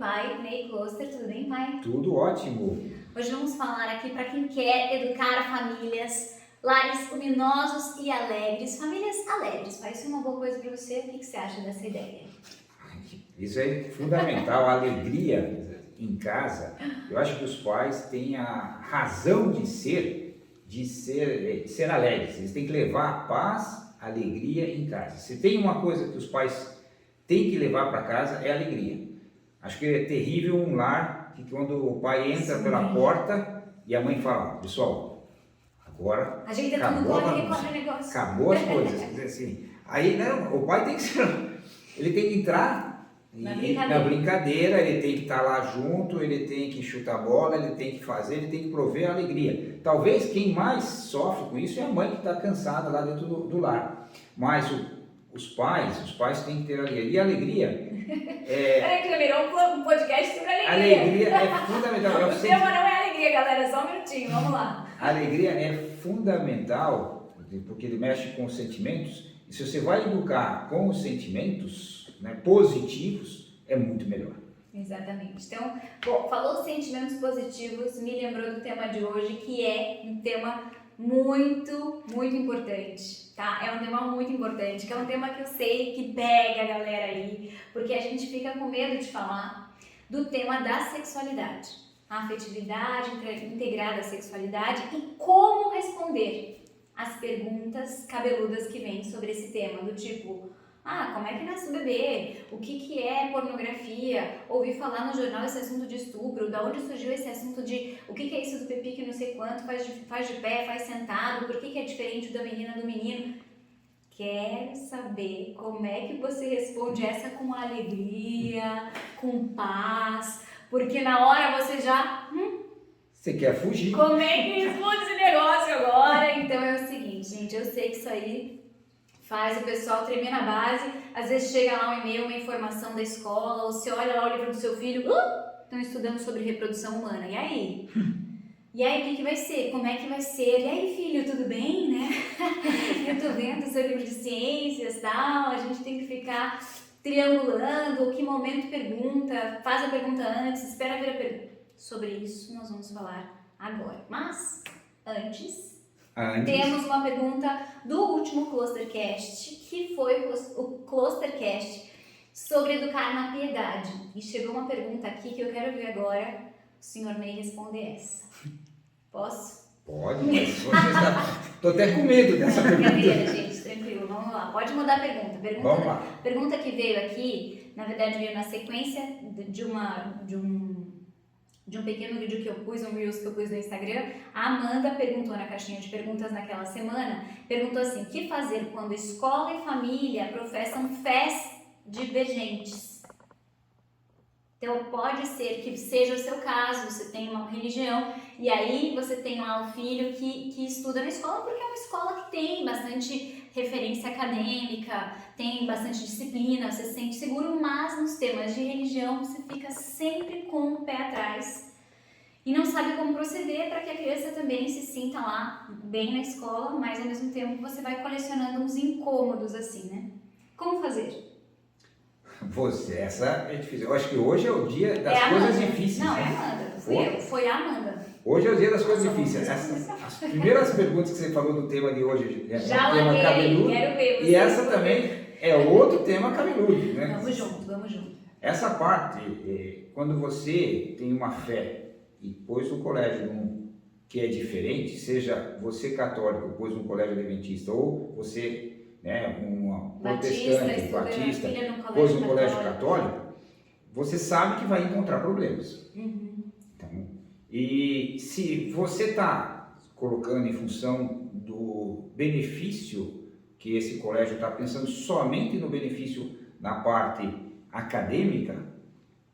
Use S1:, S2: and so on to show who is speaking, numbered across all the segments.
S1: pai, Ney Kloster. Tudo bem, pai?
S2: Tudo ótimo.
S1: Hoje vamos falar aqui para quem quer educar famílias, lares luminosos e alegres. Famílias alegres, pai, isso é uma boa coisa para você? O que você acha dessa ideia?
S2: Isso é fundamental, a alegria em casa. Eu acho que os pais têm a razão de ser alegres. Eles têm que levar a paz, a alegria em casa. Se tem uma coisa que os pais têm que levar para casa, é a alegria. Acho que é terrível um lar que quando o pai entra pela porta e a mãe fala, pessoal, agora acabou a bagunça, acabou as coisas. Quer dizer assim, aí não, o pai tem que ser, ele tem que entrar na brincadeira, ele tem que estar lá junto, ele tem que chutar bola, ele tem que fazer, ele tem que prover a alegria. Talvez quem mais sofre com isso é a mãe que está cansada lá dentro do lar. Mas os pais têm que ter alegria. E a alegria
S1: Peraí, que já virou um podcast sobre alegria.
S2: A alegria é fundamental.
S1: O tema não é alegria, galera, só um minutinho, vamos lá.
S2: A alegria é fundamental, porque ele mexe com os sentimentos. E se você vai educar com os sentimentos, né, positivos, é muito melhor.
S1: Exatamente. Então, bom, falou sentimentos positivos, me lembrou do tema de hoje, que é um tema muito, muito importante, tá? É um tema muito importante, que é um tema que eu sei que pega a galera aí, porque a gente fica com medo de falar do tema da sexualidade, a afetividade integrada à sexualidade e como responder as perguntas cabeludas que vêm sobre esse tema, do tipo, como é que nasce o bebê? O que é pornografia? Ouvi falar no jornal esse assunto de estupro, da onde surgiu esse assunto de o que é isso do pipi que não sei quanto, faz de pé, faz sentado, por que é diferente da menina do menino? Quero saber como é que você responde essa com alegria, com paz, porque na hora você já...
S2: Você quer fugir.
S1: Como é que responde esse negócio agora? Então é o seguinte, gente, eu sei que isso aí faz o pessoal tremer na base, às vezes chega lá um e-mail, uma informação da escola, ou você olha lá o livro do seu filho, estão estudando sobre reprodução humana, e aí? E aí, o que vai ser? Como é que vai ser? E aí, filho, tudo bem, né? Eu tô vendo o seu livro de ciências e tal, a gente tem que ficar triangulando, que momento pergunta, faz a pergunta antes, espera ver a pergunta. Sobre isso nós vamos falar agora, mas antes... Temos uma pergunta do último Clustercast, que foi o Clustercast sobre educar na piedade. E chegou uma pergunta aqui que eu quero ver agora o senhor Ney responder essa. Posso?
S2: Pode, mas você está... Estou até com medo dessa pergunta.
S1: Brincadeira, gente, tranquilo, vamos lá. Pode mudar a pergunta.
S2: Vamos lá.
S1: Pergunta que veio aqui, na verdade veio na sequência de um pequeno vídeo que eu pus, um Reels que eu pus no Instagram. A Amanda perguntou na caixinha de perguntas naquela semana, perguntou assim, o que fazer quando escola e família professam fés divergentes? Então pode ser que seja o seu caso, você tem uma religião e aí você tem lá o filho que estuda na escola porque é uma escola que tem bastante referência acadêmica, tem bastante disciplina, você se sente seguro, mas nos temas de religião você fica sempre com o pé atrás e não sabe como proceder para que a criança também se sinta lá bem na escola, mas ao mesmo tempo você vai colecionando uns incômodos assim, né? Como fazer?
S2: Essa é difícil. Eu acho que hoje é o dia das coisas difíceis.
S1: Não, é a Amanda, foi a Amanda.
S2: Hoje é o dia das coisas difíceis. As primeiras perguntas que você falou do tema de hoje é
S1: já
S2: um tema cabeludo.
S1: Quero ver.
S2: E essa também é outro tema cabeludo, né?
S1: Vamos junto.
S2: Essa parte, quando você tem uma fé e pôs no colégio que é diferente, seja você católico, pôs no colégio adventista, ou você, né, uma protestante, batista, pôs no colégio católico, você sabe que vai encontrar problemas. Então, e se você está colocando em função do benefício que esse colégio está pensando somente no benefício na parte acadêmica,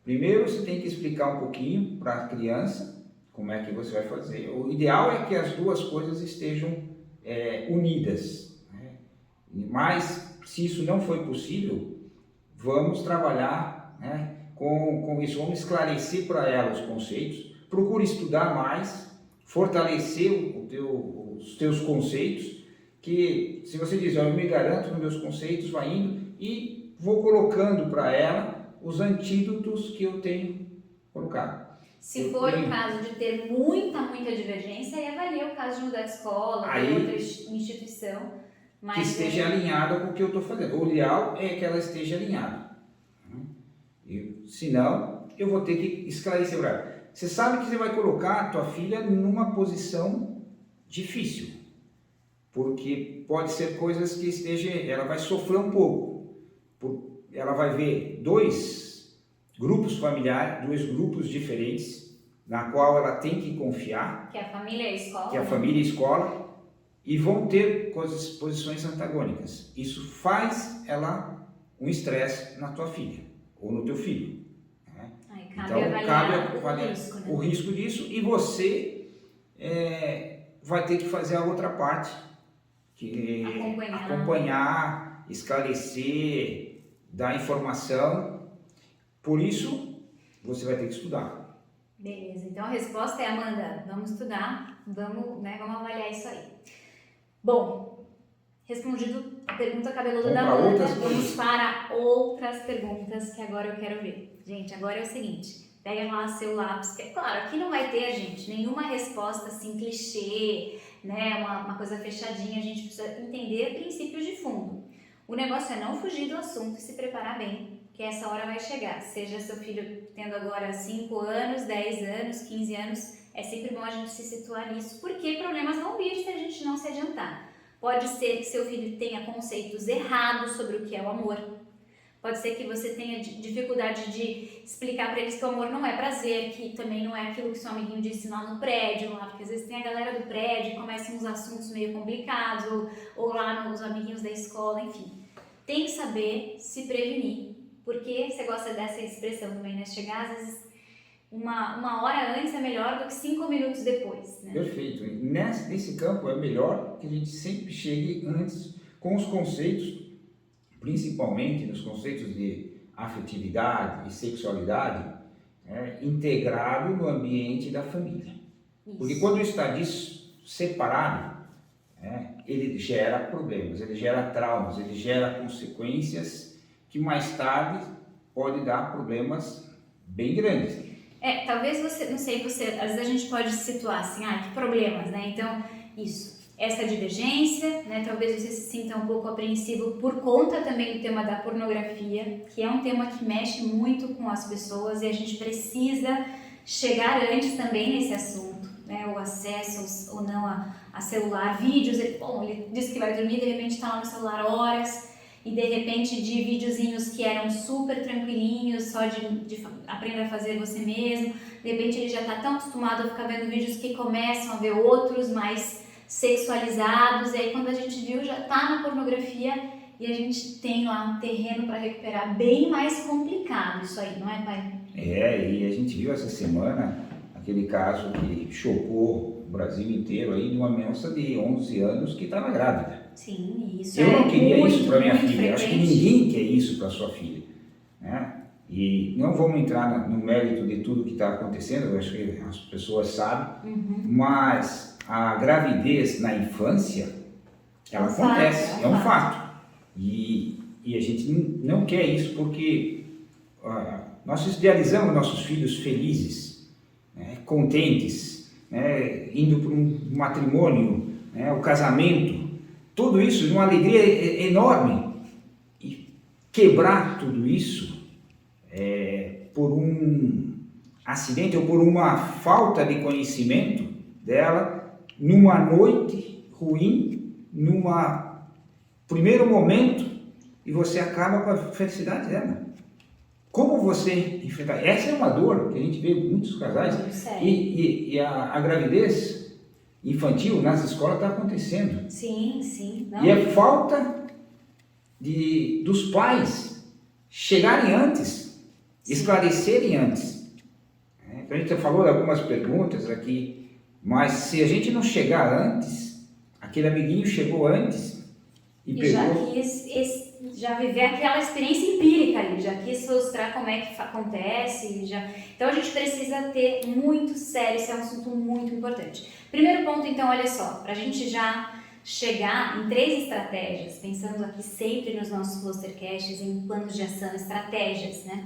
S2: primeiro você tem que explicar um pouquinho para a criança como é que você vai fazer. O ideal é que as duas coisas estejam unidas, né? Mas se isso não foi possível, vamos trabalhar, né, com isso, vamos esclarecer para ela os conceitos, procure estudar mais, fortalecer os teus conceitos, que se você diz, eu me garanto nos meus conceitos, vai indo e vou colocando para ela os antídotos que eu tenho colocado.
S1: Se for o caso de ter muita divergência, aí avalia o caso de mudar de escola, ou outra instituição. Mas
S2: que esteja alinhada com o que eu estou fazendo. O ideal é que ela esteja alinhada. Senão, eu vou ter que esclarecer. Você sabe que você vai colocar a tua filha numa posição difícil. Porque pode ser coisas que ela vai sofrer um pouco. Ela vai ver dois grupos familiares, dois grupos diferentes, na qual ela tem que confiar.
S1: Que é a família e a escola.
S2: Que é a família e a escola. E vão ter posições antagônicas. Isso faz ela um estresse na tua filha ou no teu filho. Né?
S1: Cabe avaliar
S2: o risco disso, e você vai ter que fazer a outra parte, que acompanhar, esclarecer, dar informação. Por isso, você vai ter que estudar.
S1: Beleza, então a resposta é: Amanda, vamos estudar, vamos avaliar isso aí. Bom, respondido a pergunta cabeluda da Amanda, vamos para outras perguntas que agora eu quero ver. Gente, agora é o seguinte, pega lá seu lápis, que, claro, aqui não vai ter, gente, nenhuma resposta assim clichê, né, uma coisa fechadinha, a gente precisa entender princípios de fundo. O negócio é não fugir do assunto e se preparar bem, que essa hora vai chegar, seja seu filho tendo agora 5 anos, 10 anos, 15 anos, é sempre bom a gente se situar nisso, porque problemas vão vir se a gente não se adiantar. Pode ser que seu filho tenha conceitos errados sobre o que é o amor. Pode ser que você tenha dificuldade de explicar para eles que o amor não é prazer, que também não é aquilo que seu amiguinho disse lá no prédio, porque às vezes tem a galera do prédio e começam uns assuntos meio complicados, ou lá nos amiguinhos da escola, enfim. Tem que saber se prevenir, porque você gosta dessa expressão também, né? Chegar às vezes uma hora antes é melhor do que 5 minutos depois, né?
S2: Perfeito. Nesse campo é melhor que a gente sempre chegue antes com os conceitos, principalmente nos conceitos de afetividade e sexualidade, integrado no ambiente da família. Isso. Porque quando está separado, ele gera problemas, ele gera traumas, ele gera consequências que mais tarde pode dar problemas bem grandes.
S1: Talvez você, não sei, às vezes a gente pode se situar assim, que problemas, né? Então, essa divergência, né? Talvez você se sinta um pouco apreensivo por conta também do tema da pornografia, que é um tema que mexe muito com as pessoas e a gente precisa chegar antes também nesse assunto, né? O acesso ou não a celular, vídeos, ele disse que vai dormir, de repente está lá no celular horas, e de repente de videozinhos que eram super tranquilinhos, só de aprender a fazer você mesmo, de repente ele já está tão acostumado a ficar vendo vídeos que começam a ver outros mais sexualizados, e aí quando a gente viu já está na pornografia e a gente tem lá um terreno para recuperar bem mais complicado isso aí, não é, pai?
S2: E a gente viu essa semana aquele caso que chocou o Brasil inteiro aí, de uma moça de 11 anos que estava grávida.
S1: Sim, isso
S2: Eu não queria isso para minha filha,
S1: frequente.
S2: Acho que ninguém quer isso para sua filha, né? E não vamos entrar no mérito de tudo que está acontecendo, eu acho que as pessoas sabem, mas a gravidez na infância, ela acontece, é um fato. E a gente não quer isso porque nós idealizamos nossos filhos felizes, né, contentes, né, indo para um matrimônio, né, o casamento, tudo isso de uma alegria enorme. E quebrar tudo isso por um acidente ou por uma falta de conhecimento dela, numa noite ruim, primeiro momento, e você acaba com a felicidade dela. Como você enfrentar? Essa é uma dor que a gente vê em muitos casais. E a gravidez infantil nas escolas está acontecendo.
S1: Sim. Não.
S2: E é falta dos pais chegarem antes, esclarecerem antes. Então a gente falou de algumas perguntas aqui, mas se a gente não chegar antes, aquele amiguinho chegou antes e pegou...
S1: já viver aquela experiência empírica ali, já quis mostrar como é que acontece, então a gente precisa ter muito sério, esse é um assunto muito importante. Primeiro ponto, então, olha só, para a gente já chegar em 3 estratégias, pensando aqui sempre nos nossos clustercasts, em planos de ação, estratégias, né?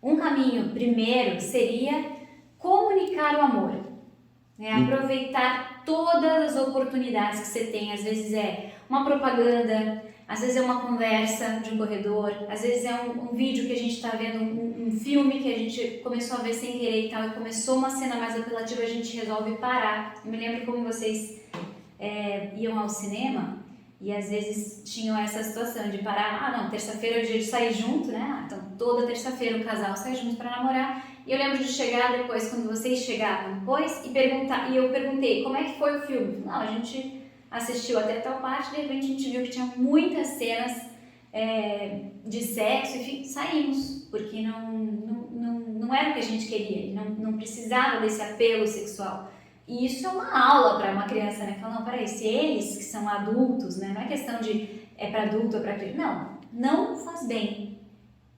S1: Um caminho primeiro seria comunicar o amor, né? Aproveitar todas as oportunidades que você tem. Às vezes é uma propaganda, às vezes é uma conversa de um corredor, às vezes é um vídeo que a gente está vendo, um filme que a gente começou a ver sem querer e tal, e começou uma cena mais apelativa, a gente resolve parar. Eu me lembro como vocês iam ao cinema e às vezes tinham essa situação de parar, não, terça-feira é o dia de sair junto, né? Então toda terça-feira o casal sai junto para namorar. E eu lembro de chegar depois, quando vocês chegavam depois, e eu perguntei, como é que foi o filme? Não, a gente assistiu até tal parte, de repente a gente viu que tinha muitas cenas de sexo, enfim, saímos, porque não era o que a gente queria, não precisava desse apelo sexual. E isso é uma aula para uma criança, né? Fala, não, peraí, se eles que são adultos, né? Não é questão de para adulto ou para criança, não faz bem,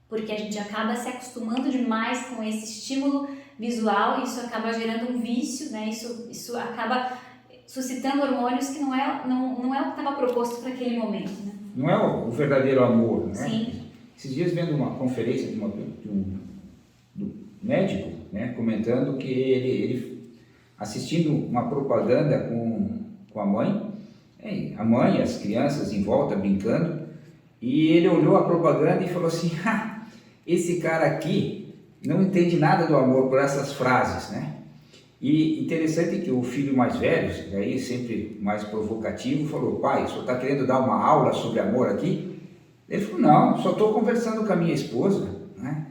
S1: porque a gente acaba se acostumando demais com esse estímulo visual e isso acaba gerando um vício, né? Isso acaba suscitando hormônios que não é o que estava proposto para aquele momento, né?
S2: Não é o verdadeiro amor, né?
S1: Sim.
S2: Esses dias vendo uma conferência de um médico, né, comentando que ele assistindo uma propaganda com a mãe e as crianças em volta brincando, e ele olhou a propaganda e falou assim, esse cara aqui não entende nada do amor por essas frases, né? E interessante que o filho mais velho, daí sempre mais provocativo, falou, pai, o senhor está querendo dar uma aula sobre amor aqui? Ele falou, não, só estou conversando com a minha esposa, né?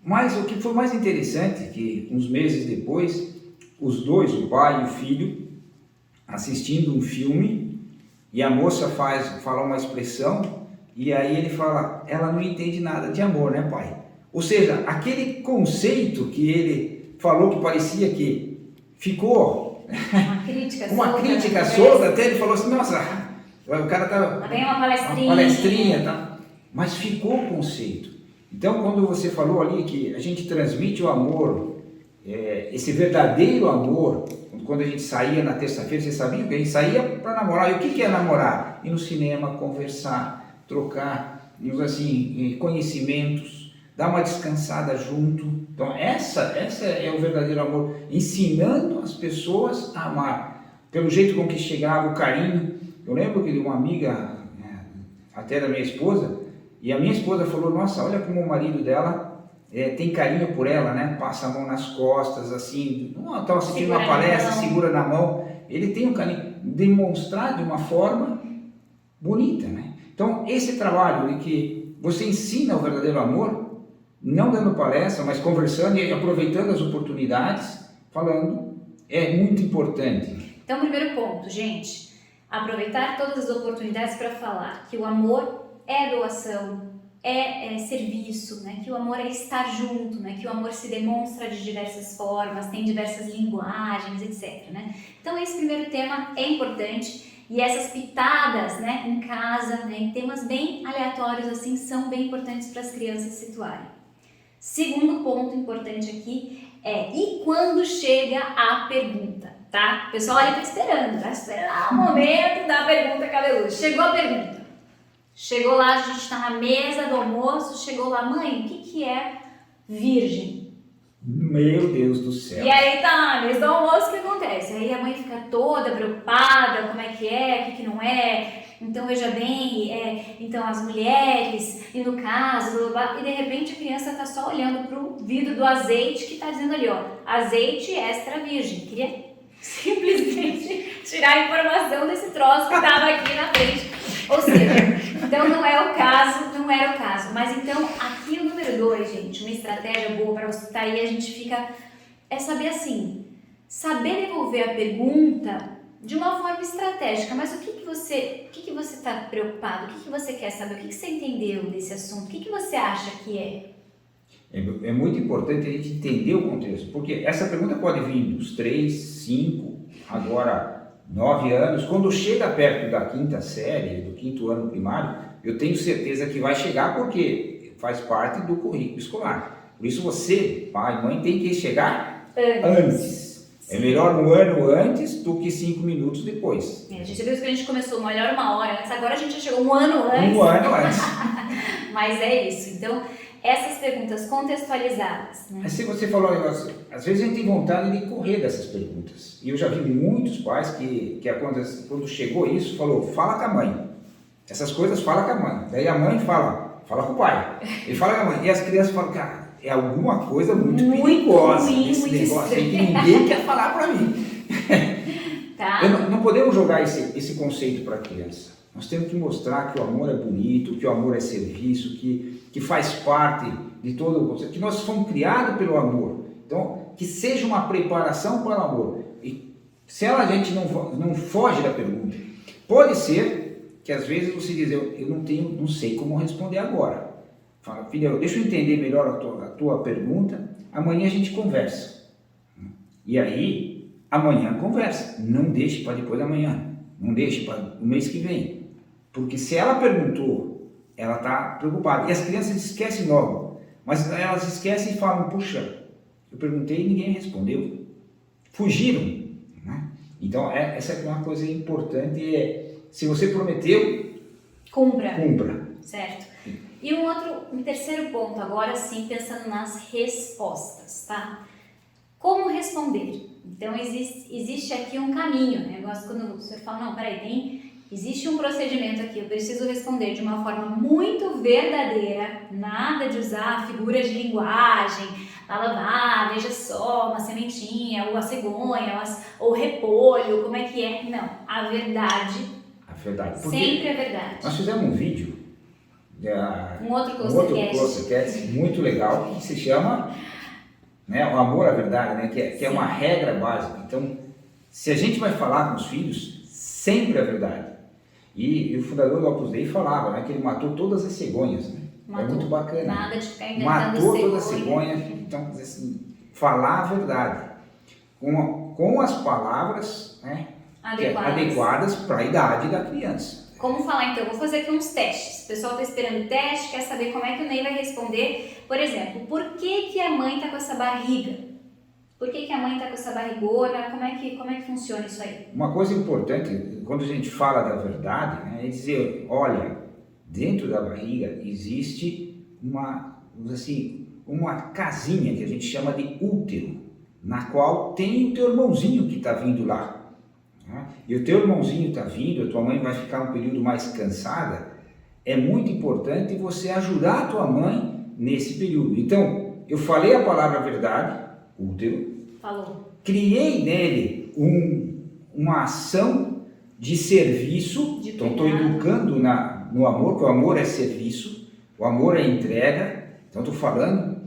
S2: Mas o que foi mais interessante, que uns meses depois, os dois, o pai e o filho, assistindo um filme, e a moça fala uma expressão, e aí ele fala, ela não entende nada de amor, né, pai? Ou seja, aquele conceito que ele falou que parecia que ficou
S1: uma crítica
S2: solta, até ele falou assim, nossa, o cara tá
S1: tem uma
S2: palestrinha, tá? Mas ficou o conceito. Então, quando você falou ali que a gente transmite o amor, esse verdadeiro amor, quando a gente saía na terça-feira, você sabia que a gente saía para namorar. E o que é namorar? Ir no cinema, conversar, trocar, assim, conhecimentos, dar uma descansada junto. Então, essa é o verdadeiro amor, ensinando as pessoas a amar, pelo jeito com que chegava, o carinho. Eu lembro que uma amiga, até da minha esposa, e a minha esposa falou, nossa, olha como o marido dela tem carinho por ela, né? Passa a mão nas costas, assim, estava assistindo uma palestra, segura na mão. Ele tem um carinho, demonstrado de uma forma bonita, né? Então, esse trabalho de que você ensina o verdadeiro amor, não dando palestra, mas conversando e aproveitando as oportunidades, falando, é muito importante.
S1: Então, primeiro ponto, gente, aproveitar todas as oportunidades para falar que o amor é doação, é serviço, né? Que o amor é estar junto, né? Que o amor se demonstra de diversas formas, tem diversas linguagens, etc, né? Então esse primeiro tema é importante e essas pitadas, né, em casa, né, em temas bem aleatórios assim, são bem importantes para as crianças se situarem. Segundo ponto importante aqui e quando chega a pergunta, tá? O pessoal ali tá esperando, vai esperar o momento da pergunta cabeluda. Chegou a pergunta. Chegou lá, a gente está na mesa do almoço, chegou lá, mãe, o que é virgem?
S2: Meu Deus do céu.
S1: E aí tá na mesa do almoço, o que acontece? Aí a mãe fica toda preocupada, como é, o que não é, então veja bem, então as mulheres, e no caso, blá, blá, blá, e de repente a criança tá só olhando pro vidro do azeite que tá dizendo ali, ó, azeite extra virgem. Queria simplesmente tirar a informação desse troço que tava aqui na frente. Ou seja, então não era o caso. Mas então, aqui o número 2, gente, uma estratégia boa para você estar aí, a gente fica, saber assim, saber devolver a pergunta de uma forma estratégica. Mas o que você está preocupado? O que você quer saber? O que você entendeu desse assunto? O que você acha que é?
S2: É muito importante a gente entender o contexto, porque essa pergunta pode vir dos 3, 5, agora 9 anos, quando chega perto da quinta série, do quinto ano primário, eu tenho certeza que vai chegar porque faz parte do currículo escolar. Por isso você, pai, mãe, tem que chegar antes. É melhor um ano antes do que 5 minutos depois.
S1: A gente viu que a gente começou melhor 1 hora antes, agora a gente já chegou 1 ano antes.
S2: 1 ano antes.
S1: Mas é isso, então essas perguntas contextualizadas, né?
S2: Mas se você falou, às vezes a gente tem vontade de correr dessas perguntas. E eu já vi muitos pais que quando chegou isso, falou, fala com a mãe. Essas coisas fala com a mãe. Daí a mãe fala com o pai. Ele fala com a mãe. E as crianças falam, cara, é alguma coisa muito perigosa
S1: ruim,
S2: esse
S1: muito
S2: negócio aí que
S1: estranho.
S2: ninguém quer falar para mim.
S1: Tá?
S2: Não podemos jogar esse conceito para a criança. Nós temos que mostrar que o amor é bonito, que o amor é serviço, que faz parte de todo o conceito, que nós fomos criados pelo amor. Então, que seja uma preparação para o amor. E se a gente não foge da pergunta, pode ser que às vezes você diz, eu não sei como responder agora. Fala, filha, deixa eu entender melhor a tua pergunta, amanhã a gente conversa. E aí, amanhã conversa. Não deixe para depois da manhã. Não deixe para o mês que vem. Porque se ela perguntou, ela está preocupada. E as crianças esquecem logo. Mas elas esquecem e falam, puxa, eu perguntei e ninguém respondeu. Fugiram. Né? Então, essa é uma coisa importante. Se você prometeu,
S1: cumpra.
S2: Certo.
S1: E um terceiro ponto, agora sim, pensando nas respostas, tá? Como responder? Então, existe aqui um caminho, né? Eu gosto quando você fala, não, peraí, existe um procedimento aqui, eu preciso responder de uma forma muito verdadeira, nada de usar figuras de linguagem, veja só, uma sementinha, ou a cegonha, ou o repolho, como é que é? Não, a verdade.
S2: A verdade. Porque
S1: sempre a verdade.
S2: Nós fizemos um vídeo,
S1: um outro Closercast
S2: muito legal, que se chama... Né, o amor à verdade, né, que é uma regra básica. Então, se a gente vai falar com os filhos, sempre a verdade. E o fundador do Opus Dei falava, né, que ele matou todas as cegonhas. Né? É muito bacana.
S1: Nada de ficar inventando
S2: matou todas as cegonhas. Então, assim, falar a verdade. Com as palavras, né, adequadas para a idade da criança.
S1: Como falar então? Vou fazer aqui uns testes. O pessoal está esperando o teste, quer saber como é que o Ney vai responder. Por exemplo, por que a mãe está com essa barriga? Por que a mãe está com essa barrigona? Como é que funciona isso aí?
S2: Uma coisa importante, quando a gente fala da verdade, né, é dizer, olha, dentro da barriga existe uma casinha que a gente chama de útero, na qual tem o teu irmãozinho que está vindo lá. E o teu irmãozinho está vindo, a tua mãe vai ficar um período mais cansada, é muito importante você ajudar a tua mãe nesse período. Então, eu falei a palavra verdade, útero, criei nele uma ação de serviço, então estou educando no amor, porque o amor é serviço, o amor é entrega, então estou falando,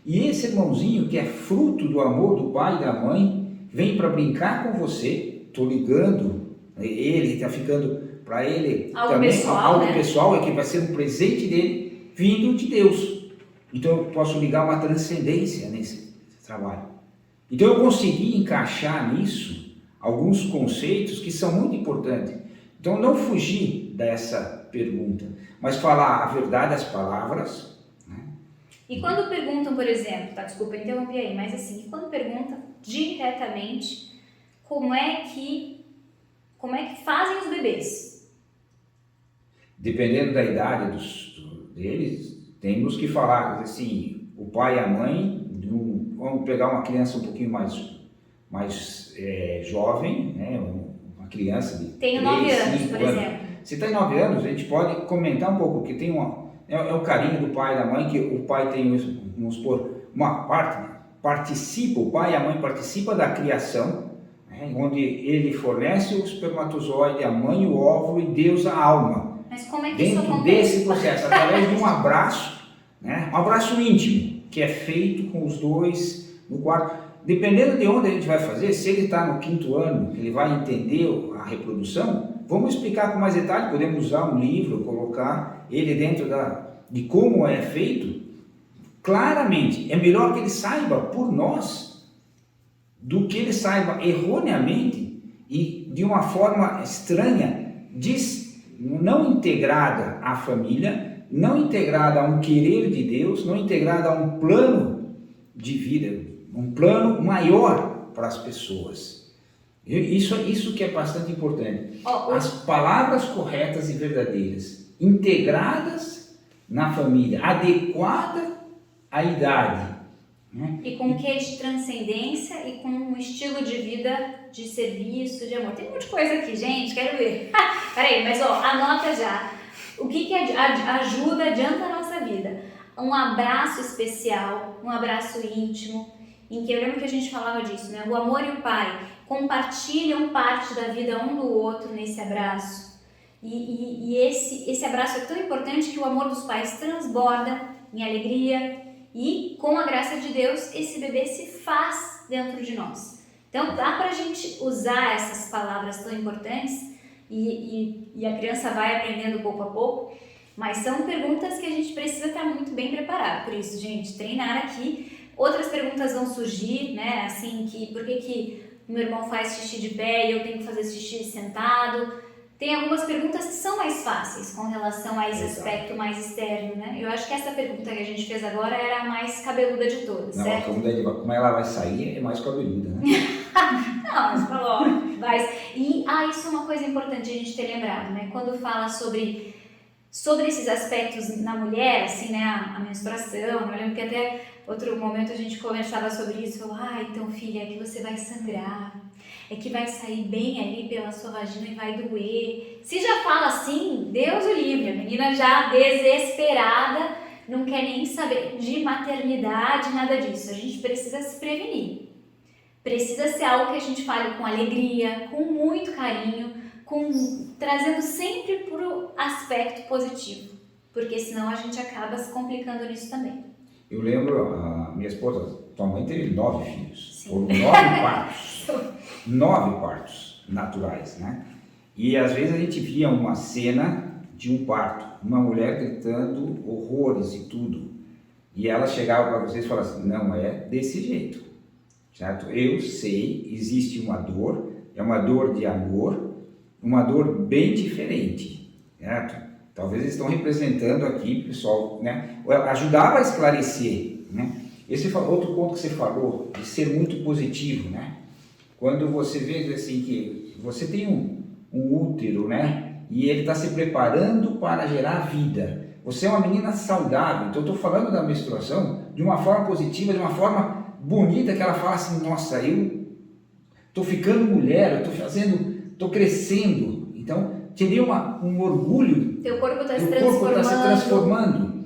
S2: e esse irmãozinho que é fruto do amor do pai e da mãe, vem para brincar com você. Estou ligando, ele está ficando para ele
S1: algo
S2: também
S1: pessoal,
S2: algo
S1: né?
S2: pessoal, é que vai ser um presente dele vindo de Deus. Então eu posso ligar uma transcendência nesse trabalho. Então eu consegui encaixar nisso alguns conceitos que são muito importantes. Então não fugir dessa pergunta, mas falar a verdade, as palavras. Né?
S1: E quando perguntam, por exemplo, desculpa, interrompi aí, mas assim, quando perguntam diretamente como é que fazem os bebês?
S2: Dependendo da idade deles, temos que falar, assim, o pai e a mãe, vamos pegar uma criança um pouquinho mais jovem, né, uma criança de
S1: Tenho 9 anos, por exemplo.
S2: Se tem 9 anos, a gente pode comentar um pouco, porque tem o carinho do pai e da mãe, que o pai tem, vamos supor, uma parte, participa, o pai e a mãe participam da criação, onde ele fornece o espermatozoide, a mãe o óvulo e Deus a alma.
S1: Mas como é que
S2: dentro
S1: isso acontece?
S2: desse processo, através de um abraço, né? Um abraço íntimo, que é feito com os dois no quarto. Dependendo de onde a gente vai fazer, se ele está no 5º ano, ele vai entender a reprodução, vamos explicar com mais detalhe, podemos usar um livro, colocar ele dentro de como é feito. Claramente, é melhor que ele saiba por nós, do que ele saiba erroneamente e de uma forma estranha, não integrada à família, não integrada a um querer de Deus, não integrada a um plano de vida, um plano maior para as pessoas. Isso que é bastante importante. As palavras corretas e verdadeiras, integradas na família, adequada a idade, né?
S1: E com o que de transcendência e com um estilo de vida de serviço, de amor. Tem um monte de coisa aqui, gente, quero ver. Peraí, mas ó, anota já. O que ajuda, adianta a nossa vida? Um abraço especial, um abraço íntimo, em que eu lembro que a gente falava disso, né? O amor e o pai compartilham parte da vida um do outro nesse abraço. E esse abraço é tão importante que o amor dos pais transborda em alegria e, com a graça de Deus, esse bebê se faz dentro de nós. Então, dá pra gente usar essas palavras tão importantes e a criança vai aprendendo pouco a pouco, mas são perguntas que a gente precisa estar muito bem preparado. Por isso, gente, treinar aqui. Outras perguntas vão surgir, né? Assim, por que meu irmão faz xixi de pé e eu tenho que fazer xixi sentado? Tem algumas perguntas que são mais fáceis com relação a esse aspecto mais externo, né? Eu acho que essa pergunta que a gente fez agora era a mais cabeluda de todas, certo?
S2: Como ela vai sair é mais cabeluda, né?
S1: Não, mas falou, isso é uma coisa importante a gente ter lembrado, né? Quando fala sobre esses aspectos na mulher, assim, né? A menstruação, eu lembro que até outro momento a gente conversava sobre isso, falou, então filha, é que você vai sangrar, é que vai sair bem ali pela sua vagina e vai doer. Se já fala assim, Deus o livre, a menina já desesperada, não quer nem saber de maternidade, nada disso. A gente precisa se prevenir. Precisa ser algo que a gente fale com alegria, com muito carinho, trazendo sempre pro aspecto positivo, porque senão a gente acaba se complicando nisso também.
S2: Eu lembro, a minha esposa, tua mãe teve 9 filhos,
S1: Sim.
S2: foram 9 partos, 9 partos naturais, né? E às vezes a gente via uma cena de um parto, uma mulher gritando horrores e tudo, e ela chegava para vocês e falava assim, não é desse jeito, certo? Eu sei, existe uma dor, é uma dor de amor, uma dor bem diferente, certo? Talvez eles estão representando aqui, pessoal, né? Ajudava a esclarecer, né? Esse outro ponto que você falou, de ser muito positivo, né? Quando você vê assim que você tem um útero, né? E ele está se preparando para gerar vida. Você é uma menina saudável, então eu estou falando da menstruação de uma forma positiva, de uma forma bonita, que ela fala assim, nossa, eu estou ficando mulher, eu estou crescendo. Então, teria um orgulho.
S1: Teu corpo está
S2: se transformando.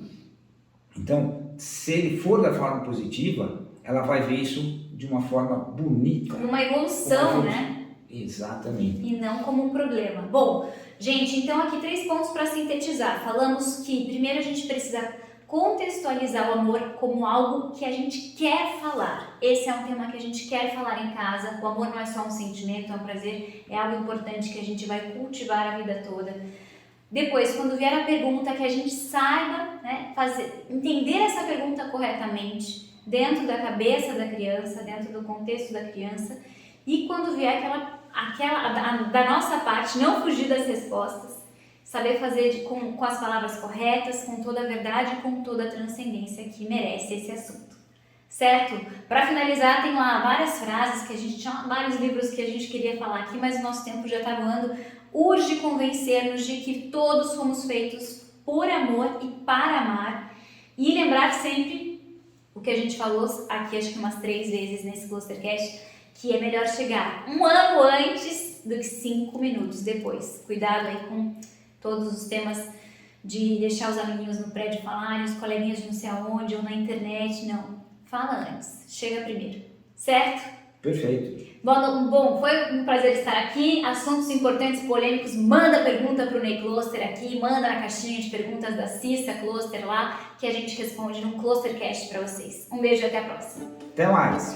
S2: Então, se ele for da forma positiva, ela vai ver isso de uma forma bonita.
S1: Como uma evolução, né?
S2: Exatamente.
S1: E não como um problema. Bom, gente, então aqui 3 pontos para sintetizar. Falamos que primeiro a gente precisa contextualizar o amor como algo que a gente quer falar. Esse é um tema que a gente quer falar em casa. O amor não é só um sentimento, é um prazer, é algo importante que a gente vai cultivar a vida toda. Depois, quando vier a pergunta, que a gente saiba, né, entender essa pergunta corretamente, dentro da cabeça da criança, dentro do contexto da criança, e quando vier da nossa parte, não fugir das respostas, saber fazer com as palavras corretas, com toda a verdade e com toda a transcendência que merece esse assunto, certo? Para finalizar, tem lá várias frases que a gente tinha, vários livros que a gente queria falar aqui, mas o nosso tempo já está voando. Urge convencer-nos de que todos fomos feitos por amor e para amar, e lembrar sempre o que a gente falou aqui, acho que umas 3 vezes nesse Clustercast, que é melhor chegar 1 ano antes do que 5 minutos depois. Cuidado aí com todos os temas de deixar os amiguinhos no prédio falarem, os coleguinhas de não sei aonde, ou na internet, não. Fala antes, chega primeiro, certo?
S2: Perfeito.
S1: Bom, foi um prazer estar aqui. Assuntos importantes, polêmicos, manda pergunta pro Ney Cluster aqui, manda na caixinha de perguntas da Cissa Cluster lá, que a gente responde num Clustercast para vocês. Um beijo e até a próxima.
S2: Até mais.